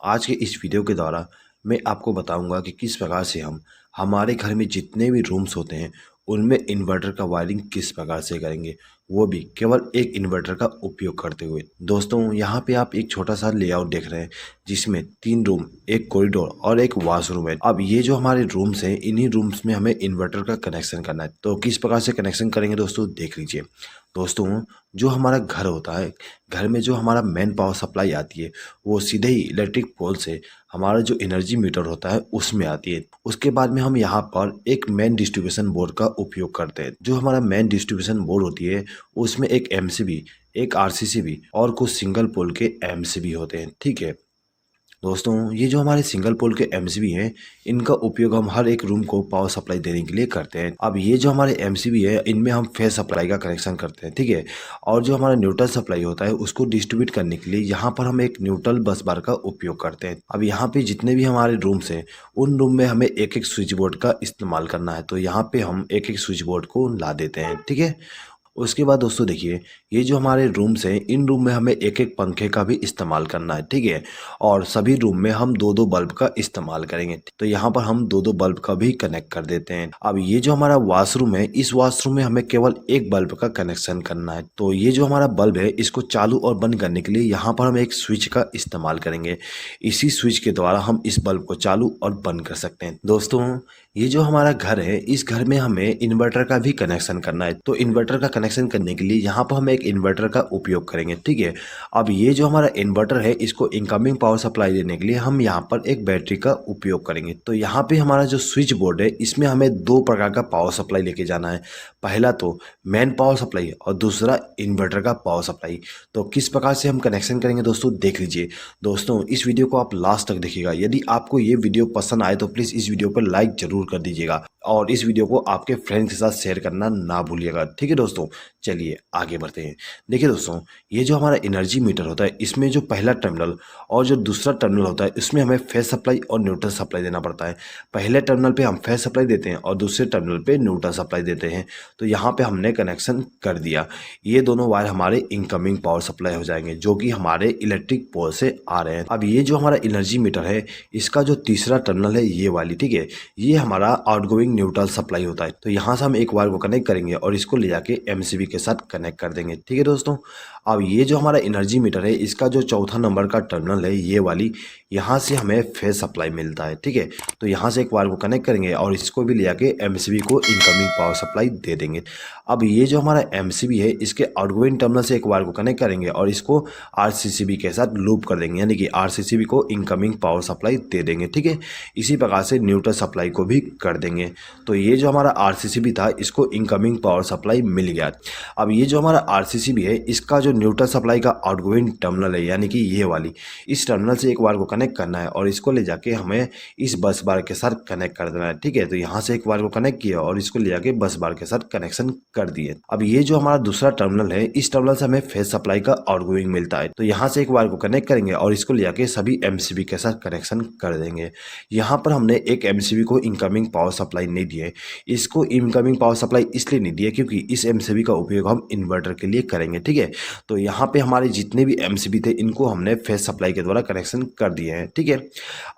आज के इस वीडियो के द्वारा मैं आपको बताऊंगा कि किस प्रकार से हम हमारे घर में जितने भी रूम्स होते हैं उनमें इन्वर्टर का वायरिंग किस प्रकार से करेंगे, वो भी केवल एक इन्वर्टर का उपयोग करते हुए। दोस्तों, यहाँ पे आप एक छोटा सा लेआउट देख रहे हैं जिसमें 3 रूम, एक कॉरिडोर और एक वॉशरूम है। अब ये जो हमारे रूम्स हैं, इन्हीं रूम्स में हमें इन्वर्टर का कनेक्शन करना है। तो किस प्रकार से कनेक्शन करेंगे दोस्तों, देख लीजिए। दोस्तों, जो हमारा घर होता है, घर में जो हमारा मेन पावर सप्लाई आती है वो सीधे ही इलेक्ट्रिक पोल से हमारा जो एनर्जी मीटर होता है उसमें आती है। उसके बाद में हम यहाँ पर एक मेन डिस्ट्रीब्यूशन बोर्ड का उपयोग करते हैं। जो हमारा मेन डिस्ट्रीब्यूशन बोर्ड होती है उसमें एक एमसीबी, एक आरसीसीबी और कुछ सिंगल पोल के एमसीबी होते हैं। ठीक है दोस्तों, ये जो हमारे सिंगल पोल के एमसीबी हैं, इनका उपयोग हम हर एक रूम को पावर सप्लाई देने के लिए करते हैं। अब ये जो हमारे एमसीबी है, इनमें हम फेस सप्लाई का कनेक्शन करते हैं। ठीक है, और जो हमारा न्यूट्रल सप्लाई होता है उसको डिस्ट्रीब्यूट करने के लिए यहाँ पर हम एक न्यूट्रल बस बार का उपयोग करते हैं। अब यहाँ पे जितने भी हमारे रूम्स हैं उन रूम में हमें एक एक स्विच बोर्ड का इस्तेमाल करना है। तो यहाँ पे हम एक एक स्विच बोर्ड को ला देते हैं। ठीक है, उसके बाद दोस्तों देखिए, ये जो हमारे रूम्स हैं, इन रूम में हमें एक एक पंखे का भी इस्तेमाल करना है। ठीक है, और सभी रूम में हम दो दो बल्ब का इस्तेमाल करेंगे। तो यहाँ पर हम दो दो बल्ब का भी कनेक्ट कर देते हैं। अब ये जो हमारा वॉशरूम है, इस वॉशरूम में हमें केवल एक बल्ब का कनेक्शन करना है। तो ये जो हमारा बल्ब है, इसको चालू और बंद करने के लिए यहाँ पर हम एक स्विच का इस्तेमाल करेंगे। इसी स्विच के द्वारा हम इस बल्ब को चालू और बंद कर सकते हैं। दोस्तों, ये जो हमारा घर है, इस घर में हमें इन्वर्टर का भी कनेक्शन करना है। तो इन्वर्टर का कनेक्शन करने के लिए यहाँ पर हम एक इन्वर्टर का उपयोग करेंगे। ठीक है, अब ये जो हमारा इन्वर्टर है, इसको इनकमिंग पावर सप्लाई देने के लिए हम यहाँ पर एक बैटरी का उपयोग करेंगे। तो यहाँ पे हमारा जो स्विच बोर्ड है, इसमें हमें दो प्रकार का पावर सप्लाई लेके जाना है। पहला तो मेन पावर सप्लाई और दूसरा इन्वर्टर का पावर सप्लाई। तो किस प्रकार से हम कनेक्शन करेंगे दोस्तों, देख लीजिए। दोस्तों, इस वीडियो को आप लास्ट तक देखिएगा। यदि आपको ये वीडियो पसंद आए तो प्लीज़ इस वीडियो पर लाइक जरूर कर दीजिएगा और इस वीडियो को आपके फ्रेंड्स के साथ शेयर करना ना भूलिएगा। ठीक है दोस्तों, चलिए आगे बढ़ते हैं। देखिए दोस्तों, ये जो हमारा एनर्जी मीटर होता है, इसमें जो पहला टर्मिनल और जो दूसरा टर्मिनल होता है, इसमें हमें फेस सप्लाई और न्यूट्रल सप्लाई देना पड़ता है। पहले टर्मिनल पे हम फेस सप्लाई देते हैं और दूसरे टर्मिनल पे न्यूट्रल सप्लाई देते हैं। तो यहाँ पे हमने कनेक्शन कर दिया। ये दोनों वायर हमारे इनकमिंग पावर सप्लाई हो जाएंगे, जो कि हमारे इलेक्ट्रिक पोल से आ रहे हैं। अब ये जो हमारा एनर्जी मीटर है, इसका जो तीसरा टर्मिनल है, ये वाली, ठीक है, ये हमारा आउटगोइंग न्यूट्रल सप्लाई होता है। तो यहाँ से हम एक वायर को कनेक्ट करेंगे और इसको ले जाके एमसीबी के साथ कनेक्ट कर देंगे। ठीक है दोस्तों, अब ये जो हमारा एनर्जी मीटर है, इसका जो चौथा नंबर का टर्मिनल है, ये वाली, यहाँ से हमें फेस सप्लाई मिलता है। ठीक है, तो यहाँ से एक वायर को कनेक्ट करेंगे और इसको भी ले जाके एमसीबी को इनकमिंग पावर सप्लाई दे देंगे। अब ये जो हमारा एमसीबी है, इसके आउटगोइंग टर्मिनल से एक वायर को कनेक्ट करेंगे और इसको आरसीसीबी के साथ लूप कर देंगे, यानी कि आरसीसीबी को इनकमिंग पावर सप्लाई दे देंगे। ठीक है, इसी प्रकार से न्यूट्रल सप्लाई को भी कर देंगे। तो ये जो हमारा आरसीसीबी था, इसको इनकमिंग पावर सप्लाई मिल गया। अब ये जो हमारा आरसीसीबी है, इसका जो न्यूट्रल सप्लाई का आउटगोइंग टर्मिनल है, यानी कि ये वाली, इस टर्मिनल से एक वायर को कनेक्ट करना है और इसको ले जाके हमें इस बस बार के साथ कनेक्ट कर देना है। ठीक है, तो यहाँ से एक वायर को कनेक्ट किया और इसको ले जाके बस बार के साथ कनेक्शन कर दिए। अब ये जो हमारा दूसरा टर्मिनल है, इस टर्मिनल से हमें फेस सप्लाई का आउटगोइंग मिलता है। तो यहाँ से एक वायर को कनेक्ट करेंगे और इसको ले जाके सभी एमसीबी के साथ कनेक्शन कर देंगे। यहाँ पर हमने एक एमसीबी को इनकमिंग पावर सप्लाई नहीं दी है। इसको इनकमिंग पावर सप्लाई इसलिए नहीं दी है क्योंकि इस एमसीबी का उपयोग हम इन्वर्टर के लिए करेंगे। ठीक है, तो यहाँ पे हमारे जितने भी एमसीबी थे, इनको हमने फेस सप्लाई के द्वारा कनेक्शन कर दिए हैं। ठीक है,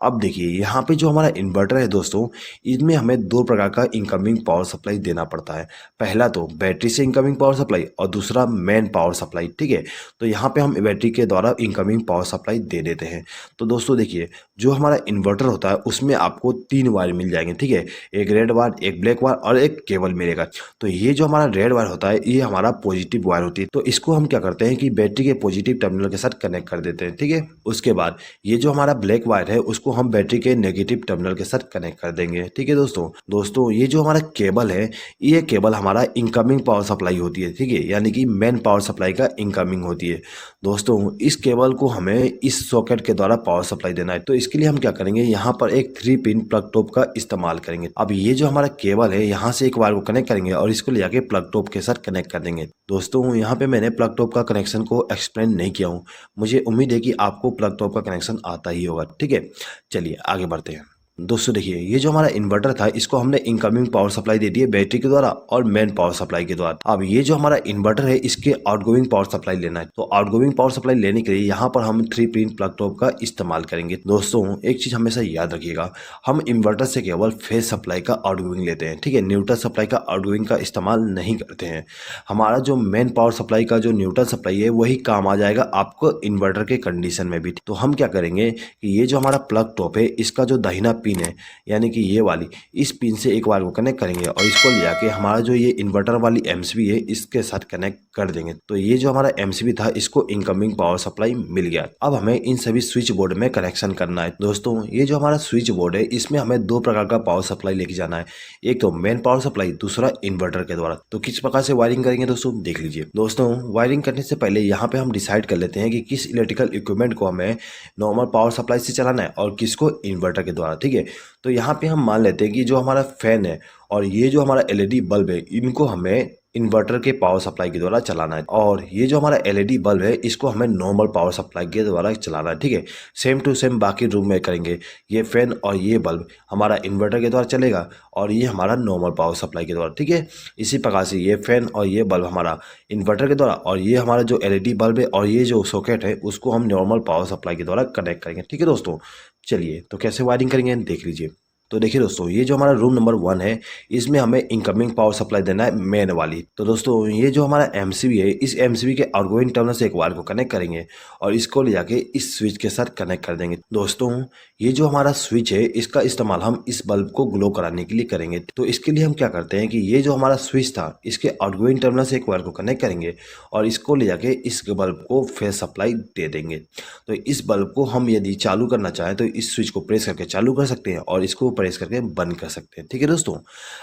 अब देखिए, यहाँ पे जो हमारा इन्वर्टर है दोस्तों, इसमें हमें दो प्रकार का इनकमिंग पावर सप्लाई देना पड़ता है। पहला तो बैटरी से इनकमिंग पावर सप्लाई और दूसरा मेन पावर सप्लाई। ठीक है, तो यहाँ पे हम बैटरी के द्वारा इनकमिंग पावर सप्लाई दे देते हैं। तो दोस्तों देखिए, जो हमारा इन्वर्टर होता है उसमें आपको 3 वायर मिल जाएंगे। ठीक है, एक रेड वायर, एक ब्लैक वायर और एक केबल मिलेगा। तो ये जो हमारा रेड वायर होता है, ये हमारा पॉजिटिव वायर होती है। तो इसको हम क्या करते हैं कि बैटरी के पॉजिटिव टर्मिनल के साथ कनेक्ट कर देते हैं। ठीक है, उसके बाद ये जो हमारा ब्लैक वायर है, उसको हम बैटरी के नेगेटिव टर्मिनल के साथ कनेक्ट कर देंगे। ठीक है दोस्तों, ये जो हमारा केबल है, ये केबल हमारा इनकमिंग पावर सप्लाई होती है। ठीक है, यानी कि मेन पावर सप्लाई का इनकमिंग होती है। दोस्तों, इस केबल को हमें इस सॉकेट के द्वारा पावर सप्लाई देना है। तो इसके लिए हम क्या करेंगे, यहाँ पर एक 3 पिन प्लग टॉप का इस्तेमाल करेंगे। अब ये जो हमारा केबल है, यहाँ से एक वायर को कनेक्ट करेंगे और इसको ले जाके प्लग टॉप के साथ कनेक्ट कर देंगे। दोस्तों, यहाँ पे मैंने प्लग टॉप का कनेक्शन को एक्सप्लेन नहीं किया हूँ। मुझे उम्मीद है कि आपको प्लग टॉप का कनेक्शन आता ही होगा। ठीक है, चलिए आगे बढ़ते हैं। दोस्तों देखिए, ये जो हमारा इन्वर्टर था इसको हमने इनकमिंग पावर सप्लाई दे दी है बैटरी के द्वारा और मेन पावर सप्लाई के द्वारा। अब ये जो हमारा इन्वर्टर है इसके आउटगोइंग पावर सप्लाई लेना है। तो आउटगोइंग पावर सप्लाई लेने के लिए यहाँ पर हम 3 पिन प्लग टॉप का इस्तेमाल करेंगे। दोस्तों एक चीज हमेशा याद रखिएगा, हम इन्वर्टर से केवल फेज सप्लाई का आउटगोइंग लेते हैं, ठीक है, न्यूट्रल सप्लाई का आउटगोइंग का इस्तेमाल नहीं करते हैं। हमारा जो मेन पावर सप्लाई का जो न्यूट्रल सप्लाई है वही काम आ जाएगा आपको इन्वर्टर के कंडीशन में भी। तो हम क्या करेंगे कि ये जो हमारा प्लग टॉप है इसका जो दाहिना पिन है यानी कि ये वाली, इस पिन से एक बार को कनेक्ट करेंगे और इसको ले जाके हमारा जो ये इन्वर्टर वाली एमसीबी है इसके साथ कनेक्ट कर देंगे। तो ये जो हमारा एमसीबी था इसको इनकमिंग पावर सप्लाई मिल गया। अब हमें इन सभी स्विच बोर्ड में कनेक्शन करना है। दोस्तों ये जो हमारा स्विच बोर्ड है इसमें हमें 2 प्रकार का पावर सप्लाई लेके जाना है, एक तो मेन पावर सप्लाई, दूसरा इन्वर्टर के द्वारा। तो किस प्रकार से वायरिंग करेंगे दोस्तों देख लीजिए। दोस्तों वायरिंग करने से पहले यहाँ पे हम डिसाइड कर लेते हैं कि किस इलेक्ट्रिकल इक्विपमेंट को हमें नॉर्मल पावर सप्लाई से चलाना है और किसको इन्वर्टर के द्वारा, ठीक है। तो यहाँ पे हम मान लेते हैं कि जो हमारा फैन है और ये जो हमारा एलईडी बल्ब है इनको हमें इन्वर्टर के पावर सप्लाई के द्वारा चलाना है, और ये जो हमारा एलईडी बल्ब है इसको हमें नॉर्मल पावर सप्लाई के द्वारा चलाना है, ठीक है। सेम टू सेम बाकी रूम में करेंगे। ये फैन और ये बल्ब हमारा इन्वर्टर के द्वारा चलेगा और ये हमारा नॉर्मल पावर सप्लाई के द्वारा, ठीक है। इसी प्रकार से ये फैन और ये बल्ब हमारा इन्वर्टर के द्वारा और ये हमारा जो एलईडी बल्ब है और ये जो सॉकेट है उसको हम नॉर्मल पावर सप्लाई के द्वारा कनेक्ट करेंगे, ठीक है दोस्तों। चलिए तो कैसे वायरिंग करेंगे देख लीजिए। तो देखिए दोस्तों, ये जो हमारा रूम नंबर 1 है इसमें हमें इनकमिंग पावर सप्लाई देना है मेन वाली। तो दोस्तों ये जो हमारा एमसीबी है इस एमसीबी के आउटगोइंग टर्मिनल से एक वायर को कनेक्ट करेंगे और इसको ले जाके इस स्विच के साथ कनेक्ट कर देंगे। दोस्तों ये जो हमारा स्विच है इसका इस्तेमाल हम इस बल्ब को ग्लो कराने के लिए करेंगे। तो इसके लिए हम क्या करते हैं कि ये जो हमारा स्विच था इसके आउटगोइंग टर्मिनल से एक वायर को कनेक्ट करेंगे और इसको ले जाके इस बल्ब को फेज सप्लाई दे देंगे। तो इस बल्ब को हम यदि चालू करना चाहें तो इस स्विच को प्रेस करके चालू कर सकते हैं और इसको प्रेस करके बंद कर सकते हैं, ठीक है दोस्तों।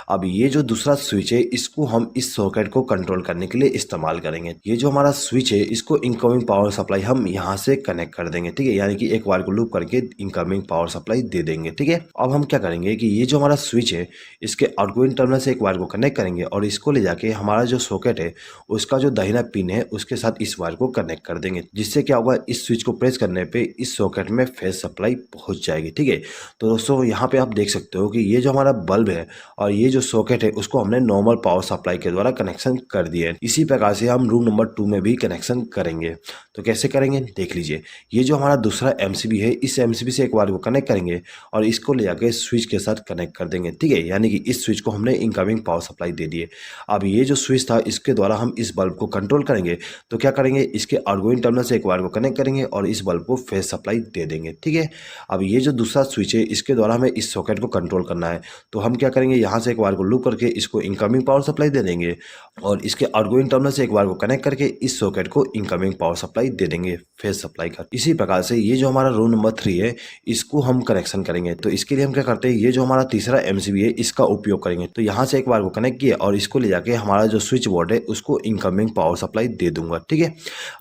अब ये जो दूसरा स्विच है इसको हम इस सॉकेट को कंट्रोल करने के लिए इस्तेमाल करेंगे। ये जो हमारा स्विच है इसको इनकमिंग पावर सप्लाई हम यहाँ से कनेक्ट कर देंगे, ठीक है, यानी कि एक वायर को लूप करके इनकमिंग पावर सप्लाई दे देंगे, ठीक है। अब हम क्या करेंगे कि ये जो हमारा स्विच है इसके आउटगोइंग टर्मिनल से एक वायर को कनेक्ट करेंगे और इसको ले जाके हमारा जो सॉकेट है उसका जो दाहिना पिन है उसके साथ इस वायर को कनेक्ट कर देंगे, जिससे क्या होगा इस स्विच को प्रेस करने पे इस सॉकेट में फेज सप्लाई पहुंच जाएगी, ठीक है। तो दोस्तों यहाँ पे आप देख सकते हो कि ये जो हमारा बल्ब है और ये जो सॉकेट है उसको हमने नॉर्मल पावर सप्लाई के द्वारा कनेक्शन कर दिया है। इसी प्रकार से हम रूम नंबर 2 में भी कनेक्शन करेंगे। तो कैसे करेंगे देख लीजिए। ये जो हमारा दूसरा एमसीबी है इस एमसीबी से एक वायर को कनेक्ट करेंगे और इसको ले जाके स्विच के साथ कनेक्ट कर देंगे, ठीक है, यानी कि इस स्विच को हमने इनकमिंग पावर सप्लाई दे दी है। अब ये जो स्विच था इसके द्वारा हम इस बल्ब को कंट्रोल करेंगे। तो क्या करेंगे, इसके आउटगोइंग टर्मिनल से एक वायर को कनेक्ट करेंगे और इस बल्ब को फेज सप्लाई दे देंगे, ठीक है। अब ये जो दूसरा स्विच है इसके द्वारा हमें इस सॉकेट को कंट्रोल करना है। तो हम क्या करेंगे, यहाँ से एक वायर को लूप करके इसको इनकमिंग पावर सप्लाई दे देंगे और इसके आउटगोइंग टर्मिनल से एक वायर को कनेक्ट करके इस सॉकेट को इनकमिंग पावर सप्लाई दे देंगे फेज सप्लाई का। इसी प्रकार से ये जो हमारा रूम नंबर 3 है इसको हम कनेक्शन करेंगे। तो इसके लिए हम क्या करते हैं, ये जो हमारा तीसरा एमसीबी है इसका उपयोग करेंगे। तो यहाँ से एक वायर को कनेक्ट किया और इसको ले जाके हमारा जो स्विच बोर्ड है उसको इनकमिंग पावर सप्लाई दे दूंगा, ठीक है।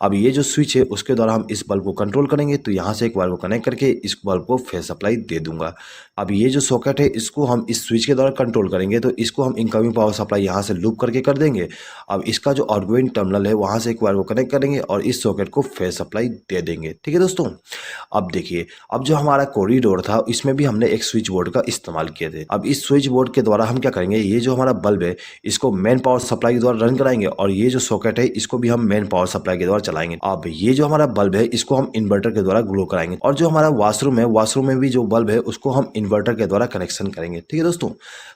अब ये जो स्विच है उसके द्वारा हम इस बल्ब को कंट्रोल करेंगे। तो यहाँ से एक वायर को कनेक्ट करके इस बल्ब को फेज सप्लाई दे दूंगा। अब ये जो सॉकेट है इसको हम इस स्विच के द्वारा कंट्रोल करेंगे। तो इसको हम इनकमिंग पावर सप्लाई यहाँ से लूप करके कर देंगे। अब इसका जो आउटगोइंग टर्मिनल है वहाँ से एक वायर को कनेक्ट करेंगे और इस सॉकेट को फेज सप्लाई दे देंगे, ठीक है दोस्तों। अब देखिए, अब जो हमारा कॉरिडोर था इसमें भी हमने एक स्विच बोर्ड का इस्तेमाल किए थे। अब इस स्विच बोर्ड के द्वारा हम क्या करेंगे, ये जो हमारा बल्ब है इसको मेन पावर सप्लाई के द्वारा रन कराएंगे और ये जो सॉकेट है इसको भी हम मेन पावर सप्लाई के द्वारा चलाएंगे। अब ये जो हमारा बल्ब है इसको हम इन्वर्टर के द्वारा ग्लो कराएंगे और जो हमारा वॉशरूम है वॉशरूम में भी जो बल्ब है उसको हम इन्वर्टर के द्वारा कनेक्शन करेंगे, ठीक है दोस्तों।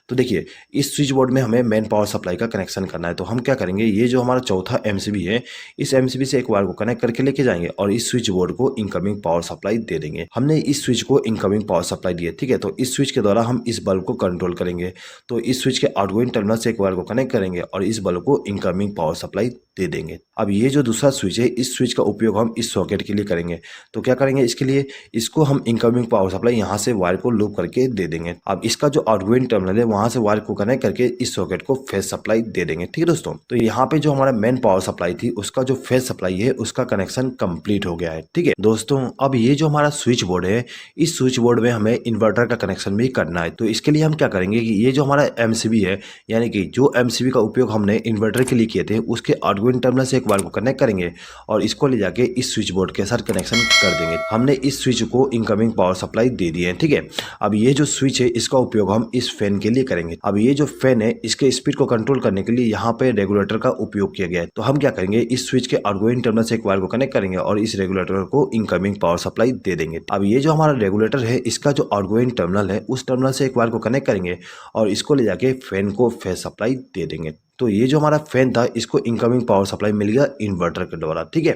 तो देखिए, इस स्विच बोर्ड में हमें मेन पावर सप्लाई का कनेक्शन करना है। तो हम क्या करेंगे, ये जो हमारा चौथा एमसीबी है इस एमसीबी से एक वायर को कनेक्ट करके लेके जाएंगे और इस स्विच बोर्ड को इनकमिंग पावर सप्लाई दे देंगे। हमने इस स्विच को इनकमिंग पावर सप्लाई दी है, ठीक है। तो इस स्विच के द्वारा हम इस बल्ब को कंट्रोल करेंगे। तो इस स्विच के आउटगोइंग टर्मिनल से एक वायर को कनेक्ट करेंगे और इस बल्ब को इनकमिंग पावर सप्लाई दे देंगे। अब ये जो दूसरा स्विच है इस स्विच का उपयोग हम इस सॉकेट के लिए करेंगे। तो क्या करेंगे, इसके लिए इसको हम इनकमिंग पावर सप्लाई यहाँ से वायर को लूप करके दे देंगे। अब इसका जो आउटगोइंग टर्मिनल है वहां से वायर को कनेक्ट करके इस सॉकेट को फेज सप्लाई दे देंगे, ठीक है दोस्तों। तो यहाँ पे जो हमारा मेन पावर सप्लाई थी उसका जो फेज सप्लाई है उसका कनेक्शन कंप्लीट हो गया है, ठीक है दोस्तों। अब ये जो हमारा स्विच बोर्ड है इस स्विच बोर्ड में हमें इन्वर्टर का कनेक्शन भी करना है। तो इसके लिए हम क्या करेंगे कि ये जो हमारा एमसीबी है यानी कि जो एमसीबी का उपयोग हमने इन्वर्टर के लिए किए थे उसके आउटगोइंग टर्मिनल से एक वायर को कनेक्ट करेंगे और इसको ले जाके इस स्विच बोर्ड के साथ कनेक्शन कर देंगे। हमने इस स्विच को इनकमिंग पावर सप्लाई दे दी है, ठीक है। अब ये जो स्विच है इसका उपयोग हम इस फैन के लिए करेंगे। अब ये जो फैन है इसके स्पीड को कंट्रोल करने के लिए यहाँ पे रेगुलेटर का उपयोग किया गया है। तो हम क्या करेंगे, इस स्विच के आउटगोइंग टर्मिनल से एक वायर को कनेक्ट करेंगे और इस रेगुलेटर को इनकमिंग पावर सप्लाई दे देंगे। अब ये जो हमारा रेगुलेटर है इसका जो आउटगोइंग टर्मिनल है उस टर्मिनल से एक वायर को कनेक्ट करेंगे और इसको ले जाके फैन को फेस सप्लाई दे देंगे। तो ये जो हमारा फैन था इसको इनकमिंग पावर सप्लाई मिल गया इन्वर्टर के द्वारा, ठीक है।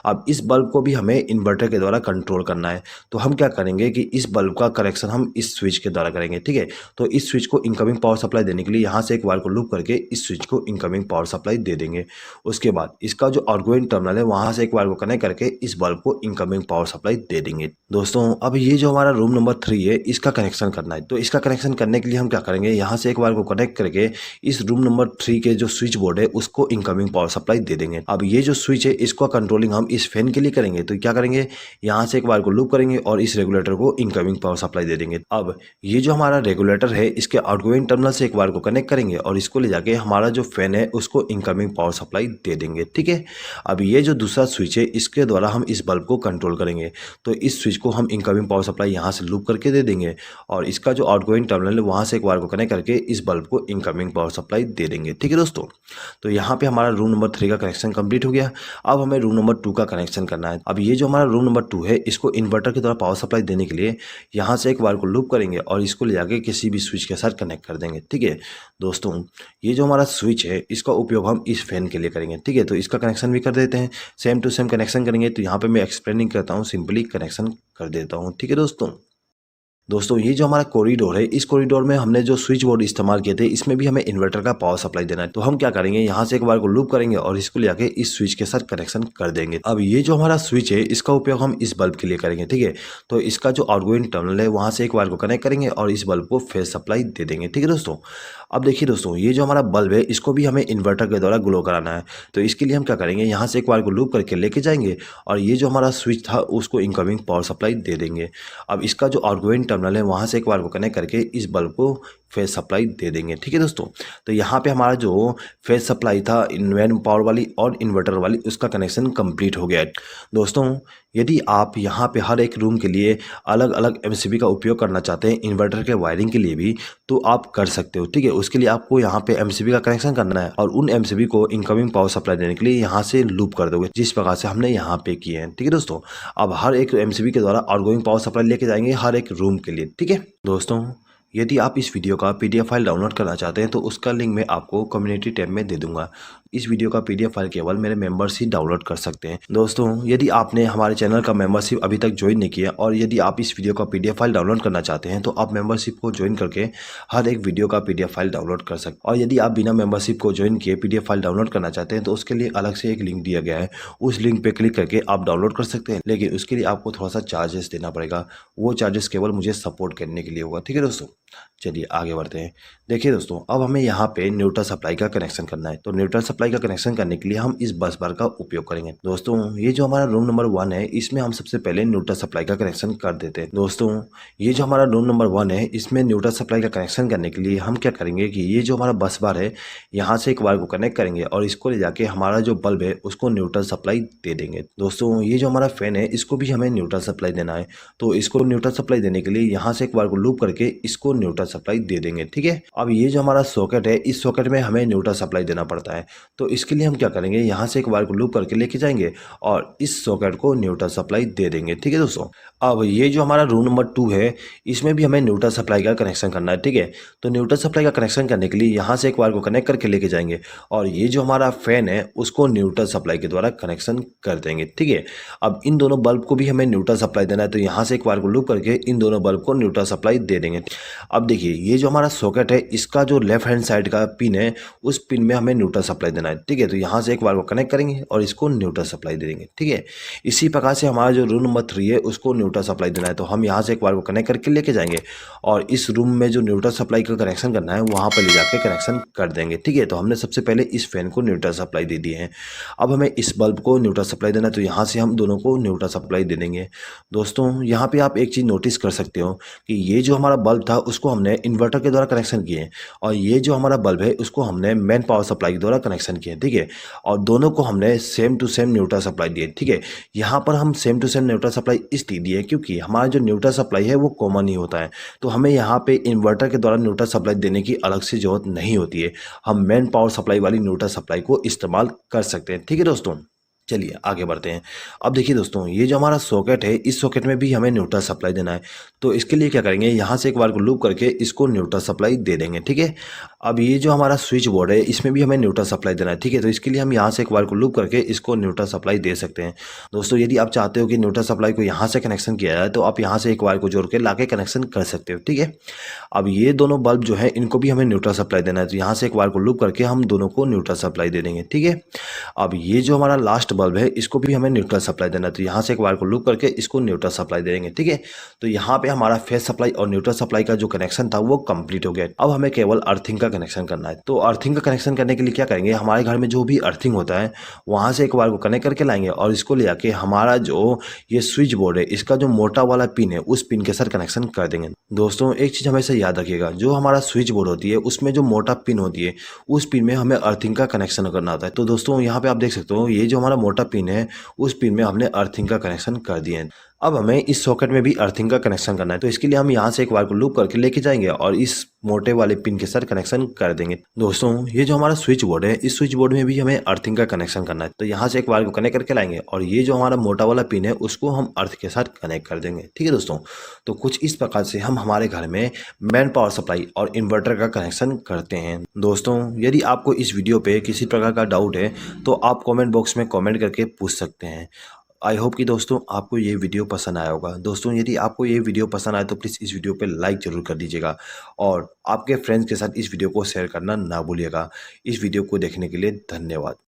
अब इस बल्ब को भी हमें इन्वर्टर के द्वारा कंट्रोल करना है। तो हम क्या करेंगे कि इस बल्ब का कनेक्शन हम इस स्विच के द्वारा करेंगे, ठीक है। तो इस स्विच को इनकमिंग पावर सप्लाई देने के लिए यहाँ से एक वायर को लूप करके इस स्विच को इनकमिंग पावर सप्लाई दे देंगे। उसके बाद इसका जो आउटगोइंग टर्मिनल है वहाँ से एक वायर को कनेक्ट करके इस बल्ब को इनकमिंग पावर सप्लाई दे देंगे। दोस्तों अब ये जो हमारा रूम नंबर 3 है इसका कनेक्शन करना है। तो इसका कनेक्शन करने के लिए हम क्या करेंगे, यहाँ से एक वायर को कनेक्ट करके इस रूम नंबर 3 के जो स्विच बोर्ड है उसको इनकमिंग पावर सप्लाई दे देंगे। अब ये जो स्विच है इसको कंट्रोलिंग हम इस फैन के लिए करेंगे। तो क्या करेंगे, यहाँ से एक वायर को लूप करेंगे और इस रेगुलेटर को इनकमिंग पावर सप्लाई दे देंगे। अब ये जो हमारा रेगुलेटर है इसके आउटगोइंग टर्मिनल से एक वायर को कनेक्ट करेंगे और इसको ले जाके हमारा जो फैन है उसको इनकमिंग पावर सप्लाई दे देंगे, ठीक है। अब ये जो दूसरा स्विच है इसके द्वारा हम इस बल्ब को कंट्रोल करेंगे। तो इस स्विच को हम इनकमिंग पावर सप्लाई यहाँ से लूप करके दे देंगे और इसका जो आउटगोइंग टर्मिनल है वहाँ से एक वायर को कनेक्ट करके इस बल्ब को इनकमिंग पावर सप्लाई दे देंगे, ठीक है दोस्तों। तो यहाँ पे हमारा रूम नंबर 3 का कनेक्शन कंप्लीट हो गया। अब हमें रूम नंबर 2 का कनेक्शन करना है। अब ये जो हमारा रूम नंबर 2 है इसको इन्वर्टर के द्वारा पावर सप्लाई देने के लिए यहाँ से एक वायर को लूप करेंगे और इसको ले जाके किसी भी स्विच के साथ कनेक्ट कर देंगे, ठीक है दोस्तों। ये जो हमारा स्विच है इसका उपयोग हम इस फैन के लिए करेंगे, ठीक है। तो इसका कनेक्शन भी कर देते हैं, सेम टू सेम कनेक्शन करेंगे। तो यहाँ पे मैं एक्सप्लेनिंग करता हूँ, सिंपली कनेक्शन कर देता हूँ, ठीक है दोस्तों ये जो हमारा कॉरिडोर है इस कॉरिडोर में हमने जो स्विच बोर्ड इस्तेमाल किए थे इसमें भी हमें इन्वर्टर का पावर सप्लाई देना है। तो हम क्या करेंगे, यहाँ से एक बार को लूप करेंगे और इसको ले जाके इस स्विच के साथ कनेक्शन कर देंगे। अब ये जो हमारा स्विच है इसका उपयोग हम इस बल्ब के लिए करेंगे, ठीक है। तो इसका जो आउटगोइंग टर्मिनल है वहाँ से एक बार को कनेक्ट करेंगे और इस बल्ब को फेस सप्लाई दे देंगे, ठीक है दोस्तों। अब देखिए दोस्तों ये जो हमारा बल्ब है इसको भी हमें इन्वर्टर के द्वारा ग्लो कराना है। तो इसके लिए हम क्या करेंगे, यहाँ से एक बार को लूप करके लेके जाएंगे और ये जो हमारा स्विच था उसको इनकमिंग पावर सप्लाई दे देंगे। अब इसका जो आउटगोइंग टर्मिनल है वहाँ से एक बार को कनेक्ट करके इस बल्ब को फेस सप्लाई दे देंगे, ठीक है दोस्तों। तो यहाँ पे हमारा जो फेस सप्लाई था इन्वेन पावर वाली और इन्वर्टर वाली उसका कनेक्शन कंप्लीट हो गया है। दोस्तों यदि आप यहाँ पे हर एक रूम के लिए अलग अलग एमसीबी का उपयोग करना चाहते हैं इन्वर्टर के वायरिंग के लिए भी, तो आप कर सकते हो, ठीक है। उसके लिए आपको यहाँ पे एमसीबी का कनेक्शन करना है और उन एमसीबी को इनकमिंग पावर सप्लाई देने के लिए यहाँ से लूप कर दोगे जिस प्रकार से हमने यहाँ पे किए हैं, ठीक है दोस्तों। अब हर एक एमसीबी के द्वारा आउटगोइंग पावर सप्लाई लेके जाएंगे हर एक रूम के लिए, ठीक है दोस्तों। यदि आप इस वीडियो का पीडीएफ फाइल डाउनलोड करना चाहते हैं तो उसका लिंक मैं आपको कम्युनिटी टैब में दे दूंगा। इस वीडियो का पीडीएफ फाइल केवल मेरे मेंबर्स ही डाउनलोड कर सकते हैं। दोस्तों यदि आपने हमारे चैनल का मेंबरशिप अभी तक ज्वाइन नहीं किया और यदि आप इस वीडियो का पीडीएफ फाइल डाउनलोड करना चाहते हैं तो आप मेंबरशिप को ज्वाइन करके हर एक वीडियो का पीडीएफ फाइल डाउनलोड कर सकते हैं। और यदि आप बिना मेंबरशिप को ज्वाइन किए पीडीएफ फाइल डाउनलोड करना चाहते हैं तो उसके लिए अलग से एक लिंक दिया गया है, उस लिंक पे क्लिक करके आप डाउनलोड कर सकते हैं। लेकिन उसके लिए आपको थोड़ा सा चार्जेस देना पड़ेगा, वो चार्जेस केवल मुझे सपोर्ट करने के लिए होगा, ठीक है दोस्तों। चलिए आगे बढ़ते हैं। देखिए दोस्तों अब हमें यहाँ पे न्यूट्रल सप्लाई का कनेक्शन करना है। तो न्यूट्रल सप्लाई का कनेक्शन करने के लिए हम इस बस बार का उपयोग करेंगे। दोस्तों ये जो हमारा रूम नंबर 1 है इसमें हम सबसे पहले न्यूट्रल सप्लाई का कनेक्शन कर देते हैं। दोस्तों ये जो हमारा रूम नंबर 1 है इसमें न्यूट्रल सप्लाई का कनेक्शन करने के लिए हम क्या करेंगे कि ये जो हमारा बस बार है यहाँ से एक वायर को कनेक्ट करेंगे और इसको ले जाके हमारा जो बल्ब है उसको न्यूट्रल सप्लाई दे देंगे। दोस्तों ये जो हमारा फैन है इसको भी हमें न्यूट्रल सप्लाई देना है। तो इसको न्यूट्रल सप्लाई देने के लिए यहाँ से एक वायर को लूप करके इसको न्यूट्रल सप्लाई दे देंगे, ठीक है। अब ये जो हमारा सॉकेट है इस सॉकेट में हमें न्यूट्रल सप्लाई देना पड़ता है। तो इसके लिए हम क्या करेंगे, यहाँ से एक वायर को लूप करके लेके जाएंगे और इस सॉकेट को न्यूट्रल सप्लाई दे देंगे, ठीक है दोस्तों। अब ये जो हमारा रूम नंबर 2 है इसमें भी हमें न्यूट्रल सप्लाई का कनेक्शन करना है, ठीक है। तो न्यूट्रल सप्लाई का कनेक्शन करने के लिए यहाँ से एक वायर को कनेक्ट करके लेके जाएंगे और ये जो हमारा फैन है उसको न्यूट्रल सप्लाई के द्वारा कनेक्शन कर देंगे, ठीक है। अब इन दोनों बल्ब को भी हमें न्यूट्रल सप्लाई देना है। तो यहाँ से एक वायर को लूप करके इन दोनों बल्ब को न्यूट्रल सप्लाई दे देंगे। अब देखिए ये जो हमारा सॉकेट है इसका जो लेफ्ट हैंड साइड का पिन है उस पिन में हमें न्यूट्रल सप्लाई देना है, ठीक है। तो यहाँ से एक वायर को कनेक्ट करेंगे और इसको न्यूट्रल सप्लाई दे देंगे, ठीक है। इसी प्रकार से हमारा जो रूम नंबर 3 है उसको न्यूट्रल सप्लाई देना है। तो हम यहाँ से एक वायर को कनेक्ट करके लेके जाएंगे और इस रूम में जो न्यूट्रल सप्लाई का कनेक्शन करना है वहाँ पर ले जाके कनेक्शन कर देंगे, ठीक है। तो हमने सबसे पहले इस फैन को न्यूट्रल सप्लाई दे दी है। अब हमें इस बल्ब को न्यूट्रल सप्लाई देना है। तो यहाँ से हम दोनों को न्यूट्रल सप्लाई दे देंगे। दोस्तों यहाँ पे आप एक चीज़ नोटिस कर सकते हो कि ये जो हमारा बल्ब था उसको हमने इन्वर्टर के द्वारा कनेक्शन किए हैं और ये जो हमारा बल्ब है उसको हमने मेन पावर सप्लाई के द्वारा कनेक्शन किए हैं, ठीक है। और दोनों को हमने same to same neutral supply दिए, ठीक है। यहाँ पर हम same to same neutral supply इसलिए दिए क्योंकि हमारा जो न्यूट्रल सप्लाई है वो कॉमन ही होता है, तो हमें यहाँ पे इन्वर्टर के द्वारा न्यूट्रल सप्लाई देने की अलग से जरूरत नहीं होती है। हम मेन पावर सप्लाई वाली न्यूट्रल सप्लाई को इस्तेमाल कर सकते हैं, ठीक है दोस्तों। चलिए आगे बढ़ते हैं। अब देखिए दोस्तों, ये जो हमारा सॉकेट है इस सॉकेट में भी हमें न्यूट्रल सप्लाई देना है, तो इसके लिए क्या करेंगे, यहाँ से एक बार को लूप करके इसको न्यूट्रल सप्लाई दे देंगे, ठीक है। अब ये जो हमारा स्विच बोर्ड है इसमें भी हमें न्यूट्रल सप्लाई देना है, ठीक है। तो इसके लिए हम यहाँ से एक बार को लूप करके इसको न्यूट्रल सप्लाई दे सकते हैं। दोस्तों यदि आप चाहते हो कि न्यूट्रल सप्लाई को यहाँ से कनेक्शन किया जाए तो आप यहाँ से एक वायर को जोड़ के ला के कनेक्शन कर सकते हो, ठीक है। अब ये दोनों बल्ब जो है इनको भी हमें न्यूट्रल सप्लाई देना है, तो यहाँ से एक वायर को लूप करके हम दोनों को न्यूट्रल सप्लाई दे देंगे, ठीक है। अब ये जो हमारा लास्ट बल्ब है इसको भी हमें न्यूट्रल सप्लाई देना है, तो यहाँ से एक वायर को लूप करके इसको न्यूट्रल सप्लाई देंगे, ठीक है। तो यहाँ पे हमारा फेस सप्लाई और न्यूट्रल सप्लाई का जो कनेक्शन था वो कंप्लीट हो गया। अब हमें केवल अर्थिंग का कनेक्शन करना है, तो अर्थिंग का कनेक्शन करने के लिए क्या करेंगे, हमारे घर में जो भी अर्थिंग होता है वहाँ से एक वायर को कनेक्ट करके लाएंगे और इसको ले आके हमारा जो ये स्विच बोर्ड है इसका जो मोटा वाला पिन है उस पिन के साथ कनेक्शन कर देंगे। दोस्तों एक चीज़ हमेशा याद रखिएगा, जो हमारा स्विच बोर्ड होती है उसमें जो मोटा पिन होती है उस पिन में हमें अर्थिंग का कनेक्शन करना होता है। तो दोस्तों यहाँ पे आप देख सकते हो ये जो हमारा मोटा पिन है उस पिन में हमने अर्थिंग का कनेक्शन कर दिया है। अब हमें इस सॉकेट में भी अर्थिंग का कनेक्शन करना है, तो इसके लिए हम यहाँ से एक वायर को लूप करके लेके जाएंगे और इस मोटे वाले पिन के साथ कनेक्शन कर देंगे। दोस्तों ये जो हमारा स्विच बोर्ड है इस स्विच बोर्ड में भी हमें अर्थिंग का कनेक्शन करना है, तो यहाँ से एक वायर को कनेक्ट करके लाएंगे और ये जो हमारा मोटा वाला पिन है उसको हम अर्थ के साथ कनेक्ट कर देंगे, ठीक है दोस्तों। तो कुछ इस प्रकार से हम हमारे घर में मेन पावर सप्लाई और इन्वर्टर का कनेक्शन करते हैं। दोस्तों यदि आपको इस वीडियो पे किसी प्रकार का डाउट है तो आप कमेंट बॉक्स में कमेंट करके पूछ सकते हैं। आई होप कि दोस्तों आपको ये वीडियो पसंद आया होगा। दोस्तों यदि आपको ये वीडियो पसंद आए तो प्लीज़ इस वीडियो पे लाइक ज़रूर कर दीजिएगा और आपके फ्रेंड्स के साथ इस वीडियो को शेयर करना ना भूलिएगा। इस वीडियो को देखने के लिए धन्यवाद।